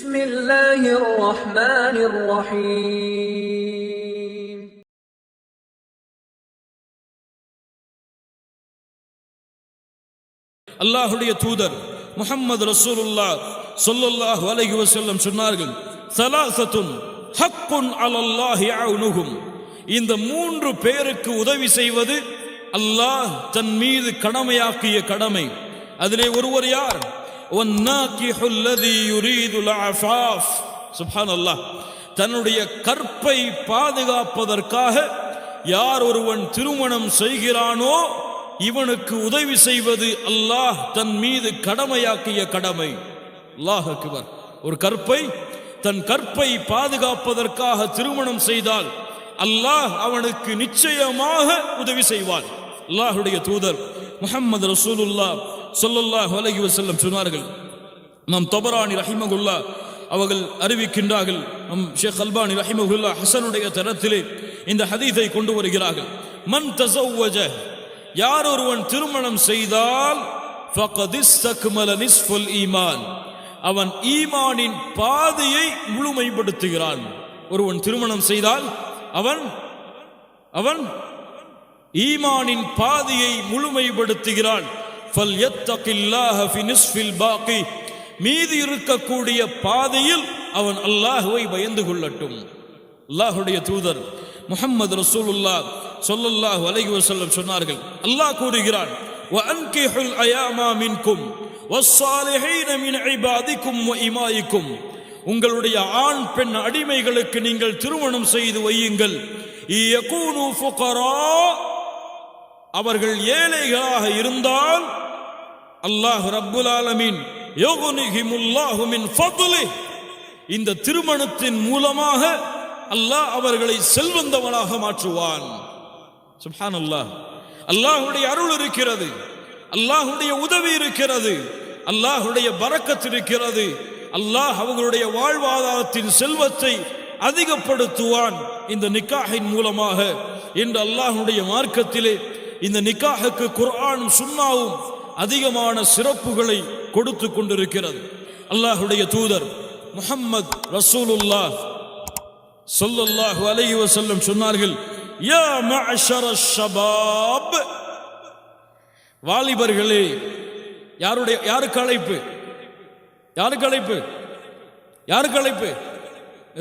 بسم الله الرحمن الرحيم அல்லாஹ்வுடைய தூதர் முஹம்மது ரசூலுல்லாஹ் ஸல்லல்லாஹு அலைஹி வஸல்லம் சொன்னார்கள், ஸலாஸத்துன் ஹக்குன் அலல்லாஹி அவுனுஹும். இந்த மூன்று பேருக்கு உதவி செய்வது அல்லாஹ் தன் மீது கடமையாக்கிய கடமை. அதிலே ஒருவர் யார்? வன்னாகிஹுல் லதீ யுரீதுல் அஃபாஃப். சுப்ஹானல்லாஹ். தன்னுடைய கற்பை பாதுகாப்பதற்காக யார் ஒருவன் திருமணம் செய்கிறானோ இவனுக்கு உதவி செய்வது அல்லாஹ் தன் மீது கடமையாக்கிய கடமை. அல்லாஹ் அக்பர். ஒரு தன் கற்பை பாதுகாப்பதற்காக திருமணம் செய்தால் அல்லாஹ் அவனுக்கு நிச்சயமாக உதவி செய்வான். அல்லாஹ்வுடைய தூதர் முஹம்மது ரசூலுல்லாஹ் ஸல்லல்லாஹு அலைஹி வஸல்லம் சொன்னார்கள். நம் தபரானி ரஹிமஹுல்லாஹ் அவர்கள் அறிவிக்கின்றார்கள், நம் ஷேக் அல்பானி ரஹிமஹுல்லாஹ் ஹஸனுடைய தரத்திலே இந்த ஹதீஸை கொண்டு வருகிறார்கள். மன் தஸவ்வஜ, யார் ஒருவன் திருமணம் செய்தால் ஃபகத் இஸ்தக்மல நிஸ்ஃபுல் ஈமான், அவன் ஈமானின் பாதியை முழுமைப்படுத்துகிறான். ஒருவன் திருமணம் செய்தால் அவன் ஈமானின் பாதியை முழுமைப்படுத்துகிறான். ஃபல்யத்தகில்லாஹ ஃபி நிஸ்ஃபில் பாகி, மீதி இருக்கக்கூடிய பாதியில் அவன் அல்லாஹ்வை பயந்து கொள்ளட்டும். அல்லாஹ்வுடைய தூதர் முஹம்மது ரசூலுல்லாஹ் ஸல்லல்லாஹு அலைஹி வஸல்லம் சொன்னார்கள், அல்லாஹ் கூறுகிறான், வ அன்கிஹுல் அயாமா மின்கும் வஸ்ஸாலிஹீன மின் இபாதிக்கும் வ இமாயிக்கும். உங்களுடைய ஆண் பெண் அடிமைகளுக்கு நீங்கள் திருமணம் செய்து வையுங்கள். யகூனு ஃபுகரா, அவர்கள் ஏழைகளாக இருந்தால் அல்லாஹ் ரப்புல் ஆலமீன் யுக்னிஹிமுல்லாஹு மின் ஃபத்லிஹ், இந்த திருமணத்தின் மூலமாக அல்லாஹ் அவர்களை செல்வந்தவனாக மாற்றுவான். சுப்ஹானல்லாஹ். அல்லாஹ்வுடைய அருள் இருக்கிறது, அல்லாஹ்வுடைய உதவி இருக்கிறது, அல்லாஹ்வுடைய பரக்கத் இருக்கிறது. அல்லாஹ் அவர்களுடைய வாழ்வாதாரத்தின் செல்வத்தை அதிகப்படுத்துவான் இந்த நிக்காஹின் மூலமாக என்று அல்லாஹ்வுடைய மார்க்கத்திலே இந்த நிக்காஹுக்கு குர்ஆனும் சுன்னாவும் அதிகமான சிறப்புகளை கொடுத்து கொண்டிருக்கிறது. அல்லாஹ்வுடைய தூதர் முஹம்மது ரசூலுல்லாஹ் ஸல்லல்லாஹு அலைஹி வஸல்லம் சொன்னார்கள், யா மஅஷரஷ் ஷபாப், வாலிபர்களே. யாருக்கு அழைப்பு?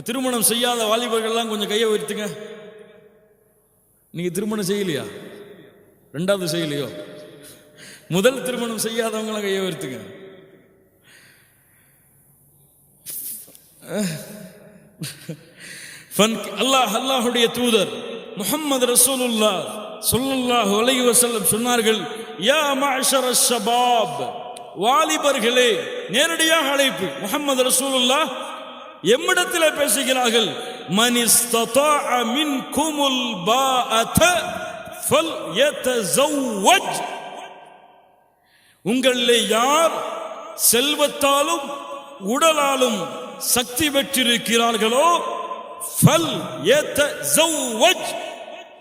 திருமணம் செய்யாத வாலிபர்கள்லாம் கொஞ்சம் கையை உயர்த்துங்க. நீங்க திருமணம் செய்யலையா? ரெண்டாவது செய்யலையோ? முதல் திருமணம் செய்யாதவங்களாம் கையை உயர்த்துங்க. அல்லாஹ்வுடைய தூதர் முஹம்மது ரசூலுல்லாஹ் ஸல்லல்லாஹு அலைஹி வஸல்லம் சொன்னார்கள், யா மஅஷரஷ் ஷபாப், வாலிபர்களே. நேரடியாக அழைப்பு. முஹம்மது ரசூலுல்லாஹ் எம்மிடத்தில் பேசுகிறார்கள், மன் இஸ்ததாஅ மின்குமுல் பாஅத ஃபல்யதஸவ்வஜ். உங்களிலே யார் செல்வத்தாலும் உடலாலும் சக்தி பெற்றிருக்கிறார்களோ ஃபல்யதஸவ்வஜ்,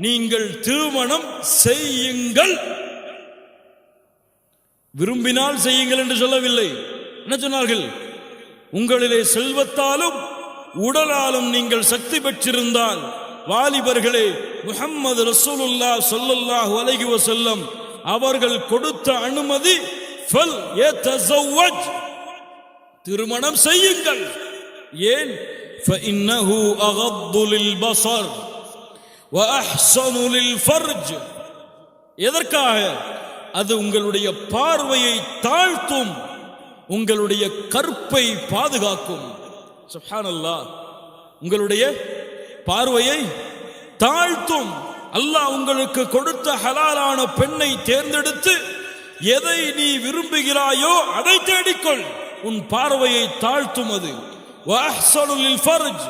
நீங்கள் திருமணம் செய்யுங்கள். விரும்பினால் செய்யுங்கள் என்று சொல்லவில்லை. என்ன சொன்னார்கள்? உங்களிலே செல்வத்தாலும் உடலாலும் நீங்கள் சக்தி பெற்றிருந்தால், வாலிபர்களே, முஹம்மது ரசூலுல்லாஹ் ஸல்லல்லாஹு அலைஹி வஸல்லம் அவர்கள் கொடுத்த அனுமதி, ஃபல்யதஸவ்வஜ், திருமணம் செய்யுங்கள். ஏன்? ஃபஇன்னஹு அகத்து லில்பஸர் வ அஹ்ஸனு லில்ஃபர்ஜ். எதற்காக? அது உங்களுடைய பார்வையை தாழ்த்தும், உங்களுடைய கற்பை பாதுகாக்கும். சுப்ஹானல்லாஹ். உங்களுடைய பார்வையை தாழ்த்தும். அல்லாஹ் உங்களுக்கு கொடுத்த ஹலாலான பெண்ணை தேர்ந்தெடுத்து எதை நீ விரும்புகிறாயோ அதை தேடிக்கொள். உன் பார்வையை தாழ்த்தும் அது. வ அஹ்ஸனு லில்ஃபர்ஜ்,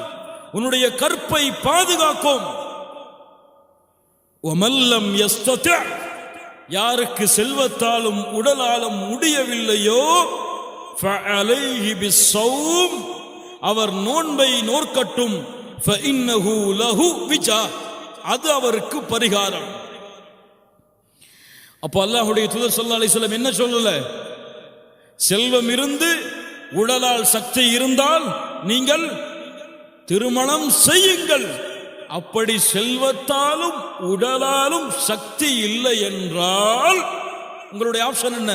உன்னுடைய கற்பை பாதுகாக்கும். வ மன் லம் யஸ்ததி', யாருக்கு செல்வத்தாலும் உடலாலும் முடியவில்லையோ, ஃபஅலைஹி பிஸ்ஸௌம், அவர் நோன்பை நோற்கட்டும். ஃபஇன்னஹு லஹு விஜா, அது அவருக்கு பரிகாரம். அப்போ அல்லாஹ்வுடைய தூதர் ஸல்லல்லாஹு அலைஹி வஸல்லம் என்ன சொல்லல? செல்வம் இருந்து உடலால் சக்தி இருந்தால் நீங்கள் திருமணம் செய்யுங்கள். அப்படி செல்வத்தாலும் உடலாலும் சக்தி இல்லை என்றால் உங்களுடைய ஆப்ஷன் என்ன?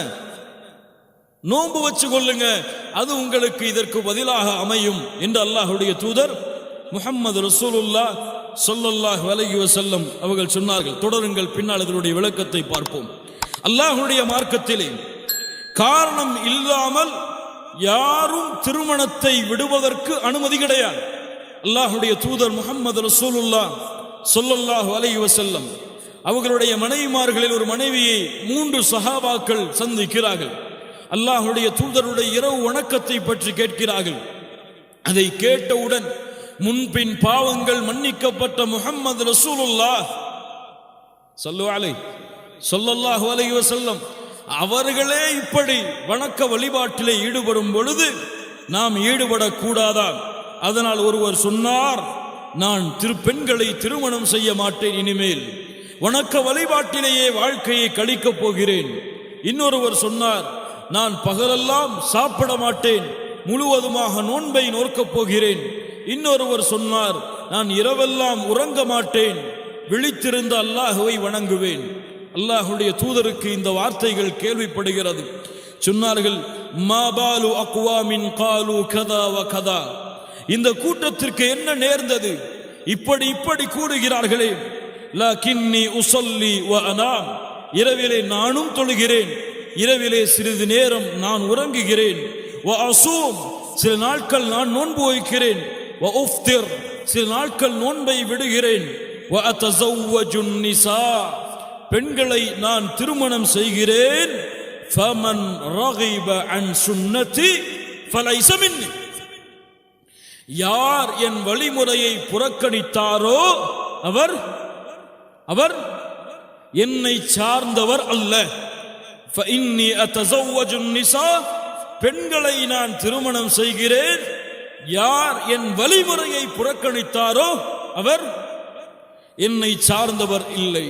நோன்பு வச்சு கொள்ளுங்க, அது உங்களுக்கு இதற்கு பதிலாக அமையும் என்று அல்லாஹ்வுடைய தூதர் முஹம்மது ரசூலுல்லாஹ் ஸல்லல்லாஹு அலைஹி வஸல்லம் அவர்கள் சொன்னார்கள். தொடருங்கள், பின்னால் இதனுடைய விளக்கத்தை பார்ப்போம். அல்லாஹ்வுடைய மார்க்கத்திலே காரணம் இல்லாமல் யாரும் திருமணத்தை விடுவதற்கு அனுமதி கிடையாது. அல்லாஹ்வுடைய தூதர் முஹம்மது ரசூலுல்லாஹ் ஸல்லல்லாஹு அலைஹி வஸல்லம் அவர்களுடைய மனைவிமார்களில் ஒரு மனைவியை 3 சஹாபாக்கள் சந்திக்கிறார்கள். அல்லாஹ்வுடைய தூதருடைய இரவு வணக்கத்தை பற்றி கேட்கிறார்கள். அதை கேட்டவுடன் முன்பின் பாவங்கள் மன்னிக்கப்பட்ட முஹம்மது ரசூலுல்லாஹ் ஸல்லல்லாஹு அலைஹி வஸல்லம் அவர்களே இப்படி வணக்க வழிபாட்டிலே ஈடுபடும் பொழுது நாம் ஈடுபடக்கூடாதா? அதனால் ஒருவர் சொன்னார், நான் பெண்களை திருமணம் செய்ய மாட்டேன், இனிமேல் வணக்க வழிபாட்டிலேயே வாழ்க்கையை கழிக்கப் போகிறேன். இன்னொருவர் சொன்னார், நான் பகலெல்லாம் சாப்பிட மாட்டேன், முழுவதுமாக நோன்பை நோக்கப் போகிறேன். இன்னொருவர் சொன்னார், நான் இரவெல்லாம் உறங்க மாட்டேன், விழித்திருந்த அல்லாஹுவை வணங்குவேன். அல்லாஹ்வுடைய தூதருக்கு இந்த வார்த்தைகள் கேள்விப்படுகிறது. சொன்னார்கள், மா பாலு அக்வாமின் காலு கதா வ கதா, இந்த கூட்டத்திற்கு என்ன நேர்ந்தது? இப்படி கூறுகிறார்களே. லக்கின்னி உஸல்லி வ அனாம், இரவிலே நானும் தொழுகிறேன், இரவிலே சிறிது நேரம் நான் உறங்குகிறேன். வ அஸூம், சில நாட்கள் நான் நோன்பு வைக்கிறேன். வ உஃப்திர், சில நாட்கள் நோன்பை விடுகிறேன். வ அத்தஸவ்வஜுன் நிஸா, பெண்களை நான் திருமணம் செய்கிறேன். ஃபமன் ரகிப அன் சுன்னதி ஃபலைஸ மின்னி, யார் என் வழிமுறையை புறக்கணித்தாரோ அவர் என்னை சார்ந்தவர் அல்ல. ஃபஇன்னி அத்தஸவ்வஜுன் நிஸா, பெண்களை நான் திருமணம் செய்கிறேன். யார் என் வழிமுறையை புறக்கணித்தாரோ அவர் என்னை சார்ந்தவர் இல்லை.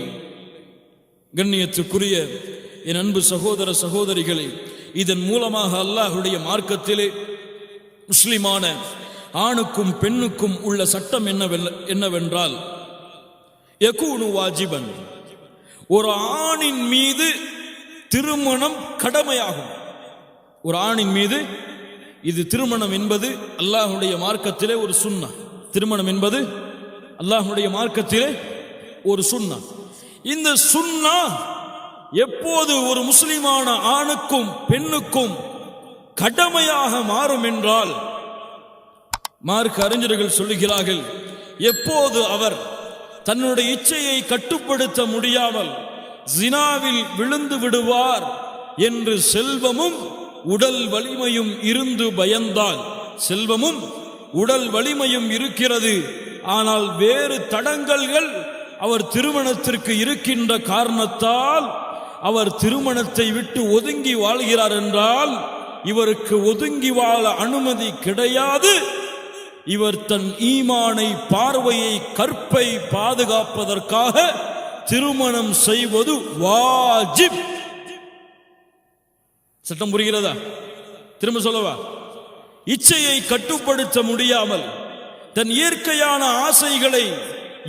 கண்ணியத்துக்குரிய என் அன்பு சகோதர சகோதரிகளே, இதன் மூலமாக அல்லாஹ்வுடைய மார்க்கத்திலே முஸ்லிமான ஆணுக்கும் பெண்ணுக்கும் உள்ள சட்டம் என்னவென்றால், யகூனு வாஜிபன், ஒரு ஆணின் மீது திருமணம் கடமையாகும். ஒரு ஆணின் மீது இது திருமணம் என்பது அல்லாஹ்வுடைய மார்க்கத்திலே ஒரு சுன்னா. திருமணம் என்பது அல்லாஹ்வுடைய மார்க்கத்திலே ஒரு சுன்னா. இந்த சுன்னா எப்போது ஒரு முஸ்லிமான ஆணுக்கும் பெண்ணுக்கும் கடமையாக மாறும் என்றால், மார்க்க அறிஞர்கள் சொல்லுகிறார்கள், எப்போது அவர் தன்னுடைய இச்சையை கட்டுப்படுத்த முடியாமல் ஜினாவில் விழுந்து விடுவார் என்று செல்வமும் உடல் வலிமையும் இருந்து பயந்தால், செல்வமும் உடல் வலிமையும் இருக்கிறது, ஆனால் வேறு தடங்கல்கள் அவர் திருமணத்திற்கு இருக்கின்ற காரணத்தால் அவர் திருமணத்தை விட்டு ஒதுங்கி வாழ்கிறார் என்றால், இவருக்கு ஒதுங்கி வாழ அனுமதி கிடையாது. இவர் தன் ஈமானை, பார்வையை, கற்பை பாதுகாப்பதற்காக திருமணம் செய்வது வாஜிப். சட்டம் புரிகிறதா? திரும்ப சொல்லவா? இச்சையை கட்டுப்படுத்த முடியாமல் தன் இயற்கையான ஆசைகளை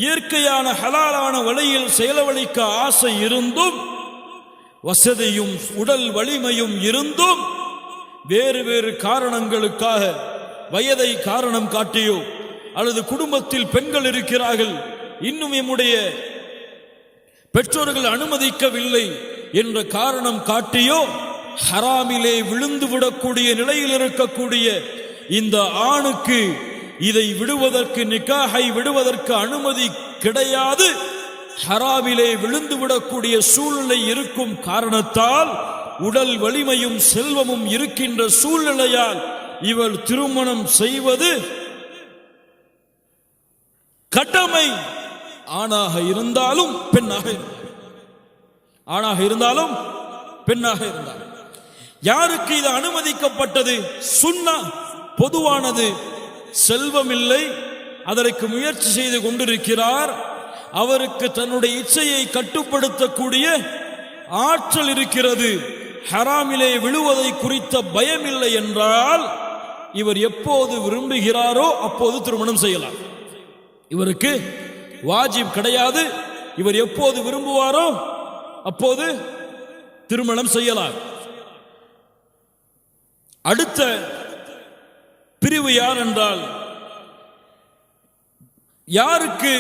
இயற்கையான ஹலாலான வழியில் செயலவழிக்க ஆசை இருந்தும், வசதியும் உடல் வலிமையும் இருந்தும், வேறு வேறு காரணங்களுக்காக வயதை காரணம் காட்டியோ அல்லது குடும்பத்தில் பெண்கள் இருக்கிறார்கள், இன்னும் நம்முடைய பெற்றோர்கள் அனுமதிக்கவில்லை என்ற காரணம் காட்டியோ ஹராமிலே விழுந்து விடக்கூடிய நிலையில் இருக்கக்கூடிய இந்த ஆணுக்கு இதை விடுவதற்கு, நிக்காஹை விடுவதற்கு அனுமதி கிடையாது. ஹராமிலே விழுந்து விடக்கூடிய சூழ்நிலை இருக்கும் காரணத்தால், உடல் வலிமையும் செல்வமும் இருக்கின்ற சூழ்நிலையால் இவர் திருமணம் செய்வது கடமை. ஆணாக இருந்தாலும் பெண்ணாக ஆணாக இருந்தாலும் பெண்ணாக இருந்தாலும் யாருக்கு இது அனுமதிக்கப்பட்டது? சுன்னா, பொதுவானது. செல்வம் இல்லை, அதற்கு முயற்சி செய்து கொண்டிருக்கிறார், அவருக்கு தன்னுடைய இச்சையை கட்டுப்படுத்தக்கூடிய ஆற்றல் இருக்கிறது, ஹராமிலே விழுவதை குறித்த பயம் இல்லை என்றால் இவர் எப்போது விரும்புகிறாரோ அப்போது திருமணம் செய்யலாம். இவருக்கு வாஜிப் கிடையாது. இவர் எப்போது விரும்புவாரோ அப்போது திருமணம் செய்யலாம். அடுத்த பிரிவு யார் என்றால், யாருக்கு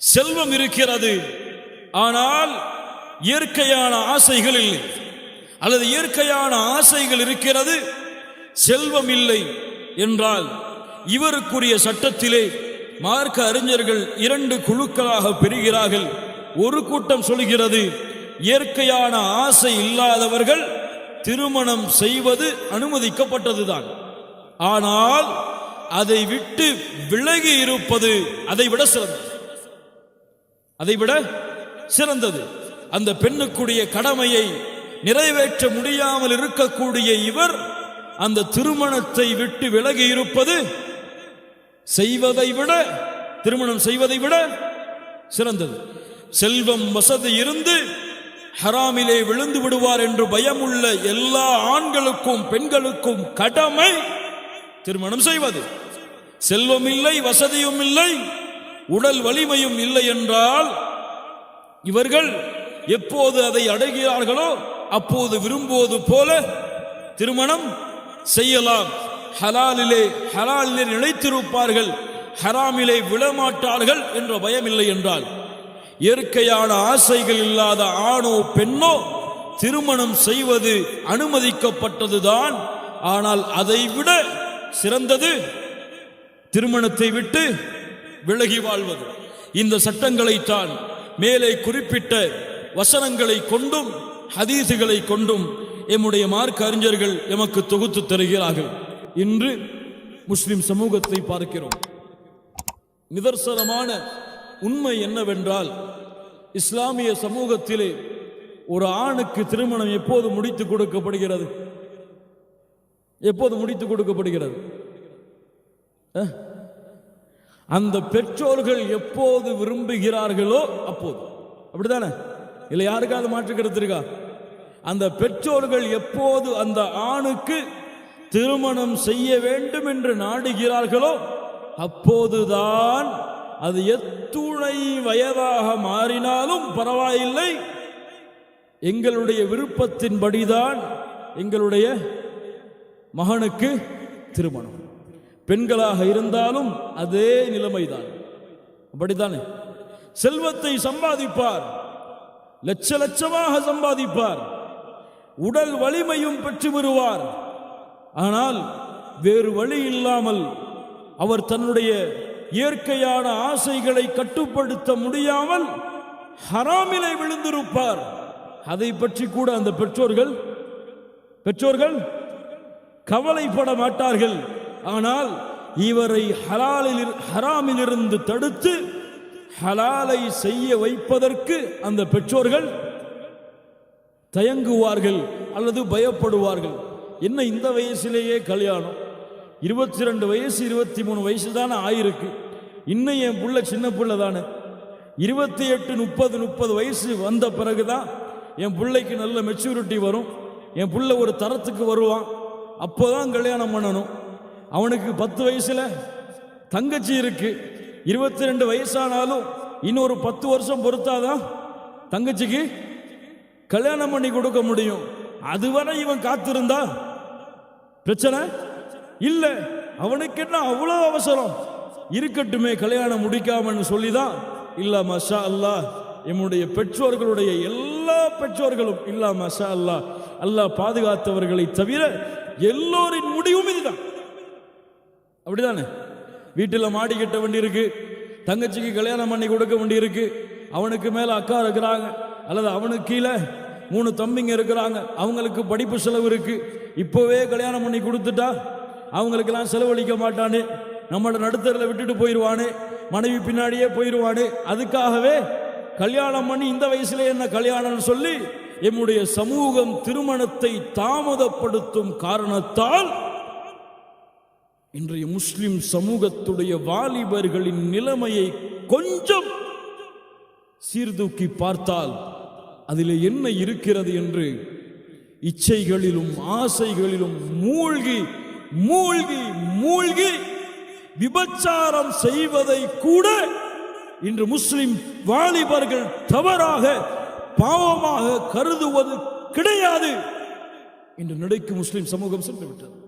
செல்வம் இருக்கிறது ஆனால் இயற்கையான ஆசைகள் இல்லை, அல்லது இயற்கையான ஆசைகள் இருக்கிறது செல்வம் இல்லை என்றால், இவருக்குரிய சட்டத்திலே மார்க்க அறிஞர்கள் 2 குழுக்களாக பிரிகிறார்கள். ஒரு கூட்டம் சொல்கிறது, இயற்கையான ஆசை இல்லாதவர்கள் திருமணம் செய்வது அனுமதிக்கப்பட்டதுதான், ஆனால் அதை விட்டு விலகி இருப்பது அதைவிட சிறந்தது. அந்த பெண்ணுக்குரிய கடமையை நிறைவேற்ற முடியாமல் இருக்கக்கூடிய இவர் அந்த திருமணத்தை விட்டு விலகி இருப்பது திருமணம் செய்வதை விட சிறந்தது. செல்வம் வசதி இருந்து ஹராமிலே விழுந்து விடுவார் என்று பயமுள்ள எல்லா ஆண்களுக்கும் பெண்களுக்கும் கடமை திருமணம் செய்வது. செல்வம் இல்லை, வசதியும் இல்லை, உடல் வலிமையும் இல்லை என்றால் இவர்கள் எப்போது அதை அடைகிறார்களோ அப்போது விரும்புவது போல திருமணம் செய்யலாம். ஹலாலிலே நிலைத்திருப்பார்கள், ஹராமிலே விழமாட்டார்கள் என்ற பயம் இல்லை என்றால், இயற்கையான ஆசைகள் இல்லாத ஆணோ பெண்ணோ திருமணம் செய்வது அனுமதிக்கப்பட்டதுதான். ஆனால் அதைவிட சிறந்தது திருமணத்தை விட்டு விலகி வாழ்வது. இந்த சட்டங்களைத்தான் மேலே குறிப்பிட்ட வசனங்களை கொண்டும் ஹதீசுகளை கொண்டும் எம்முடைய மார்க்க அறிஞர்கள் எமக்கு தொகுத்து தருகிறார்கள். இன்று முஸ்லிம் சமூகத்தை பார்க்கிறோம். நிதர்சனமான உண்மை என்னவென்றால், இஸ்லாமிய சமூகத்திலே ஒரு ஆணுக்கு திருமணம் எப்போது முடித்துக் கொடுக்கப்படுகிறது? அந்த பெற்றோர்கள் எப்போது விரும்புகிறார்களோ அப்போது. அப்படித்தானே? இல்லை யாருக்காவது மாற்று கருத்து இருக்கா? அந்த பெற்றோர்கள் எப்போது அந்த ஆணுக்கு திருமணம் செய்ய வேண்டும் என்று நாடுகிறார்களோ அப்போதுதான், அது எத்துணை வயதாக மாறினாலும் பரவாயில்லை, எங்களுடைய விருப்பத்தின்படிதான் எங்களுடைய மகனுக்கு திருமணம். பெண்களாக இருந்தாலும் அதே நிலைமைதான். அப்படித்தானே? செல்வத்தை சம்பாதிப்பார், லட்சமாக சம்பாதிப்பார், உடல் வலிமையும் பெற்று வருவார். ஆனால் வேறு வழி இல்லாமல் அவர் தன்னுடைய இயற்கையான ஆசைகளை கட்டுப்படுத்த முடியாமல் ஹராமிலே விழுந்திருப்பார். அதை பற்றி கூட அந்த பெற்றோர்கள் கவலைப்பட மாட்டார்கள். ஆனால் இவரை ஹராமிலிருந்து தடுத்து ஹலாலை செய்ய வைப்பதற்கு அந்த பெற்றோர்கள் தயங்குவார்கள் அல்லது பயப்படுவார்கள். என்ன இந்த வயசிலேயே கல்யாணம்? 22 வயசு 23 வயசு தானே ஆயிருக்கு. இன்னும் என் புள்ள சின்ன புள்ள தானே. 28 30 வயசு வந்த பிறகுதான் என் பிள்ளைக்கு நல்ல மெச்சூரிட்டி வரும், என் புள்ள ஒரு தரத்துக்கு வருவான், அப்போதான் கல்யாணம் பண்ணணும். அவனுக்கு 10 வயசுல தங்கச்சி இருக்கு, 22 வயசானாலும் இன்னொரு 10 வருஷம் பொறுத்தாதான் தங்கச்சிக்கு கல்யாணம் பண்ணி கொடுக்க முடியும். அதுவரை இவன் காத்திருந்தா பிரச்சனை இல்ல. அவனுக்கு என்ன அவ்வளவு அவசரம்? இருக்கட்டுமே கல்யாணம் முடிக்காமன்னு சொல்லிதான். இல்ல மஷா அல்லாஹ், எம்முடைய பெற்றோர்களுடைய எல்லா பெற்றோர்களும் இல்ல மஷா அல்லாஹ், அல்லாஹ் பாதுகாத்தவர்களை தவிர எல்லோரின் முடிவும் இதுதான். அப்படிதானே? வீட்டில் மாடி கட்ட வேண்டியிருக்கு, தங்கச்சிக்கு கல்யாணம் பண்ணி கொடுக்க வேண்டியிருக்கு, அவனுக்கு மேல அக்கா இருக்கிறாங்க, அல்லது அவனுக்கு கீழே 3 தம்பிங்க இருக்கிறாங்க, அவங்களுக்கு படிப்பு செலவு இருக்கு. இப்போவே கல்யாணம் பண்ணி கொடுத்துட்டா அவங்களுக்கெல்லாம் செலவழிக்க மாட்டானே, நம்மளோட நடுத்தரில் விட்டுட்டு போயிடுவானே, மனைவி பின்னாடியே போயிடுவானே, அதுக்காகவே கல்யாணம் பண்ணி இந்த வயசுல என்ன கல்யாணம் சொல்லி எம்முடைய சமூகம் திருமணத்தை தாமதப்படுத்தும் காரணத்தால் இன்றைய முஸ்லிம் சமூகத்துடைய வாலிபர்களின் நிலைமையை கொஞ்சம் சீர்தூக்கி பார்த்தால் அதில் என்ன இருக்கிறது என்று இச்சைகளிலும் ஆசைகளிலும் மூழ்கி மூழ்கி மூழ்கி விபச்சாரம் செய்வதை கூட இன்று முஸ்லிம் வாலிபர்கள் தவறாக பாவமாக கருதுவது கிடையாது. இன்று நடைக்கு முஸ்லிம் சமூகம் சென்று விட்டது.